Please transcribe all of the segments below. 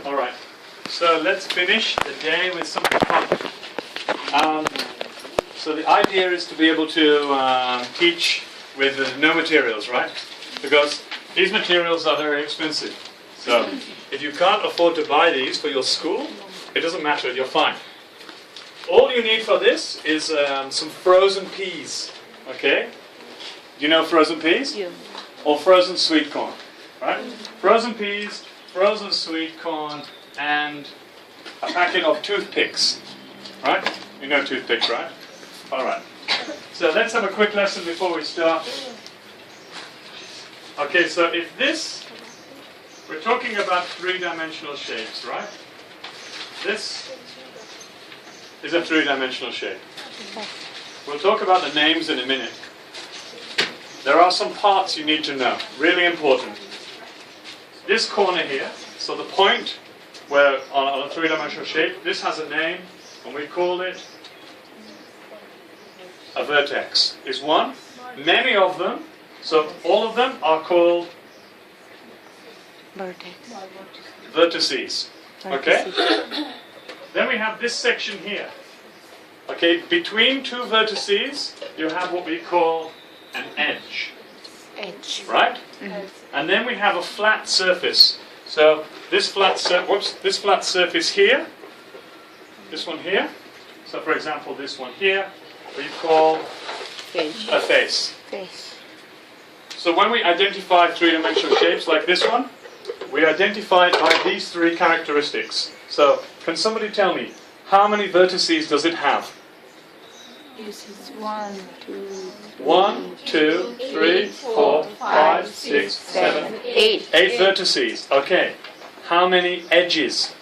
All right. So let's finish the day with some fun. So the idea is to be able to teach with no materials, right? Because these materials are very expensive. So if you can't afford to buy these for your school, it doesn't matter, you're fine. All you need for this is some frozen peas, okay? Do you know frozen peas? Yeah. Or frozen sweet corn, right? Frozen peas, frozen sweet corn, and a packet of toothpicks, right? You know toothpicks, right? All right. So let's have a quick lesson before we start. Okay, so if this, we're talking about three-dimensional shapes, right? This is a three-dimensional shape. We'll talk about the names in a minute. There are some parts you need to know, really important. This corner here, so the point where on a three-dimensional shape, this has a name, and we call it a vertex. Is one. Many of them, so all of them are called vertices. Okay? Then we have this section here. Okay, between two vertices, you have what we call an edge. Edge. Right? Mm-hmm. And then we have a flat surface. So this flat surface here, this one here. So for example, this one here, we call Face. a face. Face. So when we identify three-dimensional shapes like this one, we identify it by these three characteristics. So can somebody tell me, how many vertices does it have? This is 1, 2, 1, 2, 3, 4, 5, 6, 7, 8. 8 vertices. Okay. How many edges?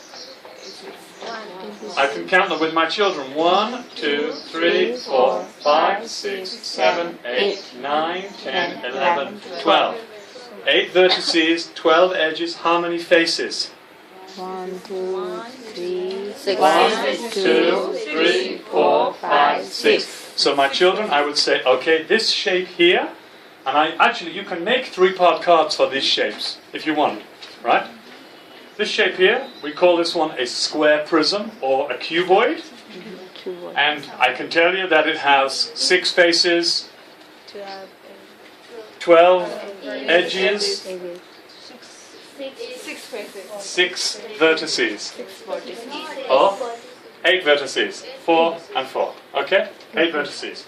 I can count them with my children. 1, 2, 3, 4, 5, 6, 7, 8, 9, 10, 11, 12. 8 vertices, 12 edges. How many faces? 1, 2, 3, 6. 1, 2, 3, 4, 5, 6. So my children, I would say, okay, this shape here, and you can make 3-part cards for these shapes, if you want, right? This shape here, we call this one a square prism, or a cuboid. And I can tell you that it has 6 faces, 12 edges, 6 vertices. Or 8 vertices. 4 and 4. Okay? 8 vertices.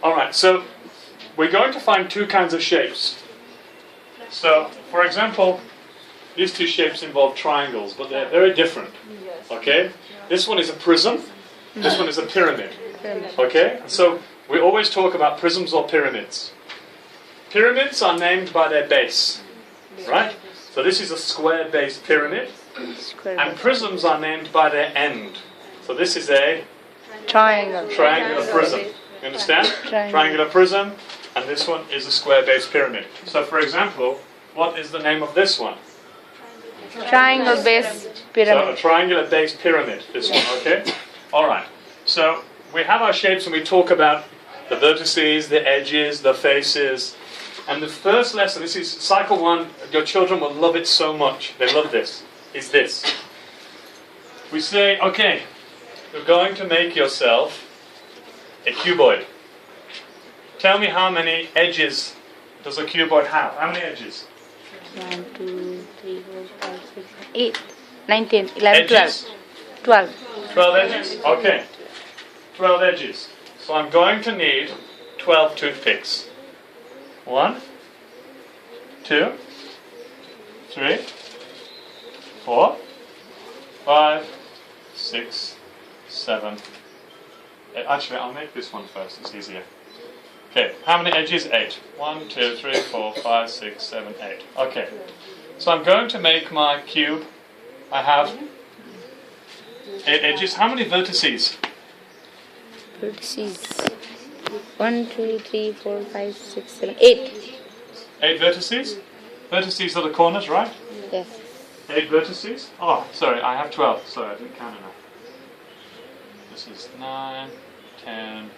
Alright, so we're going to find 2 kinds of shapes. So, for example, these 2 shapes involve triangles, but they're very different. Okay? This one is a prism. This one is a pyramid. Okay? So we always talk about prisms or pyramids. Pyramids are named by their base. Right? So this is a square-based pyramid. And prisms are named by their end. So this is a triangular prism. You understand? Triangular prism. And this one is a square-based pyramid. So for example, what is the name of this one? Triangle-based pyramid. So a triangular-based pyramid, this one, okay? Alright, so we have our shapes and we talk about the vertices, the edges, the faces. And the first lesson, this is cycle 1, your children will love it so much, they love this, is this. We say, okay, you're going to make yourself a cuboid. Tell me how many edges does a cuboid have? How many edges? 1, 2, 3, 4, 5, 6, 8, 9, 10, 11, 12. 12 edges? Okay. 12 edges. So I'm going to need 12 toothpicks. 1, 2, 3, 4, 5, 6, 7. Actually, I'll make this one first, it's easier. Okay, how many edges? 8. 1, 2, 3, 4, 5, 6, 7, 8. Okay, so I'm going to make my cube. I have 8 edges. How many vertices? Vertices. 1, 2, 3, 4, 5, 6, 7, 8. 8 vertices? Vertices are the corners, right? Yes. 8 vertices? Oh, sorry, I have 12. Sorry, I didn't count enough. This is 9, 10,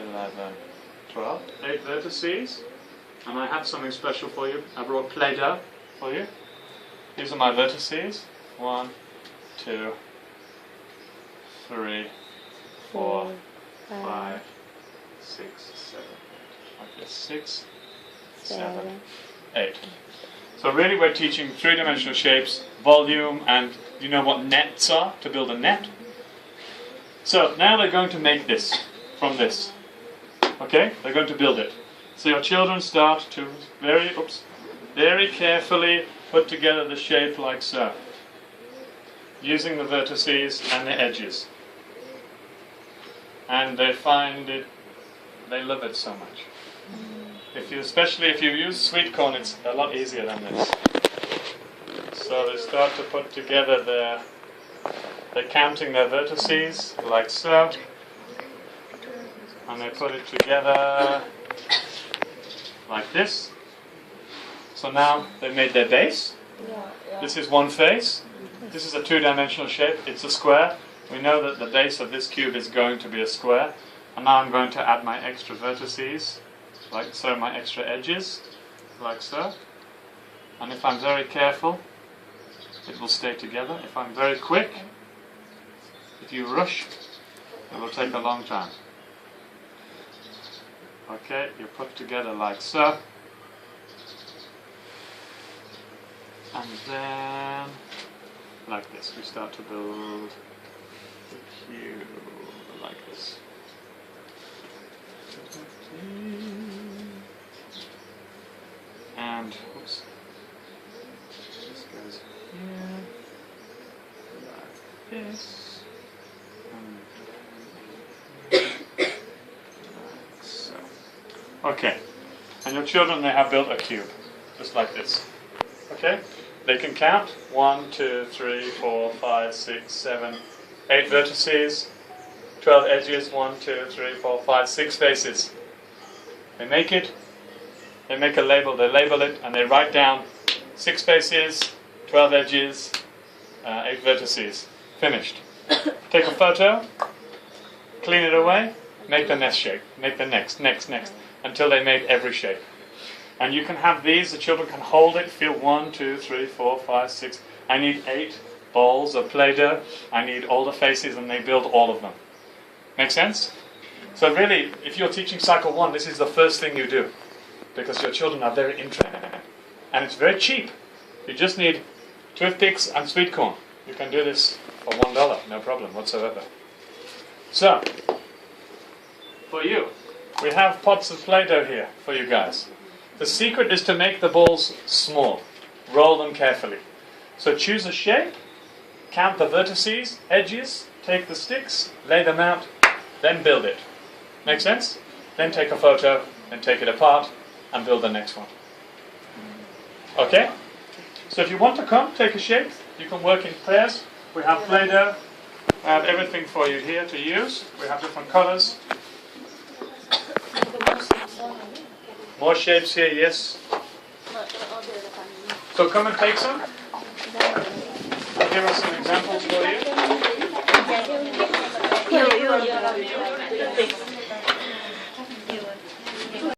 11, 12. 8 vertices. And I have something special for you. I brought Play-Doh for you. These are my vertices. 1, 2, 3, 4, 5, 6, 7, 8. Like this. 6, 7, 8. So really we're teaching three-dimensional shapes, volume, and you know what nets are, to build a net? So now they're going to make this from this. Okay? They're going to build it. So your children start to very carefully put together the shape like so, using the vertices and the edges. And they find it, they love it so much. Especially if you use sweet corn, it's a lot easier than this. So they start to put together they're counting their vertices like so, and they put it together like this. So now they've made their base. This is one face. This is a two-dimensional shape. It's a square. We know that the base of this cube is going to be a square. And now I'm going to add my extra vertices, like so, my extra edges, like so. And if I'm very careful, it will stay together. If I'm very quick, if you rush, it will take a long time. Okay, you put together like so. And then, like this, we start to build the cube like this. And, oops, this goes here, like this, and like so. Okay, and your children, they have built a cube, just like this. Okay, they can count 1, 2, 3, 4, 5, 6, 7, 8 vertices, 12 edges, 1, 2, 3, 4, 5, 6 faces. They make it, they make a label, they label it, and they write down 6 faces, 12 edges, 8 vertices. Finished. Take a photo, clean it away, make the next shape, make the next, until they made every shape. And you can have these, the children can hold it, feel 1, 2, 3, 4, 5, 6. I need 8 balls of Play-Doh, I need all the faces, and they build all of them. Make sense? So really, if you're teaching Cycle 1, this is the first thing you do, because your children are very interested. And it's very cheap. You just need toothpicks and sweet corn. You can do this for $1, no problem whatsoever. So, for you, we have pots of Play-Doh here for you guys. The secret is to make the balls small. Roll them carefully. So choose a shape, count the vertices, edges, take the sticks, lay them out, then build it. Make sense? Then take a photo, then take it apart, and build the next one. Okay? So if you want to come, take a shape. You can work in pairs. We have Play-Doh. We have everything for you here to use. We have different colors. More shapes here, yes. So come and take some. I'll give us some examples for you.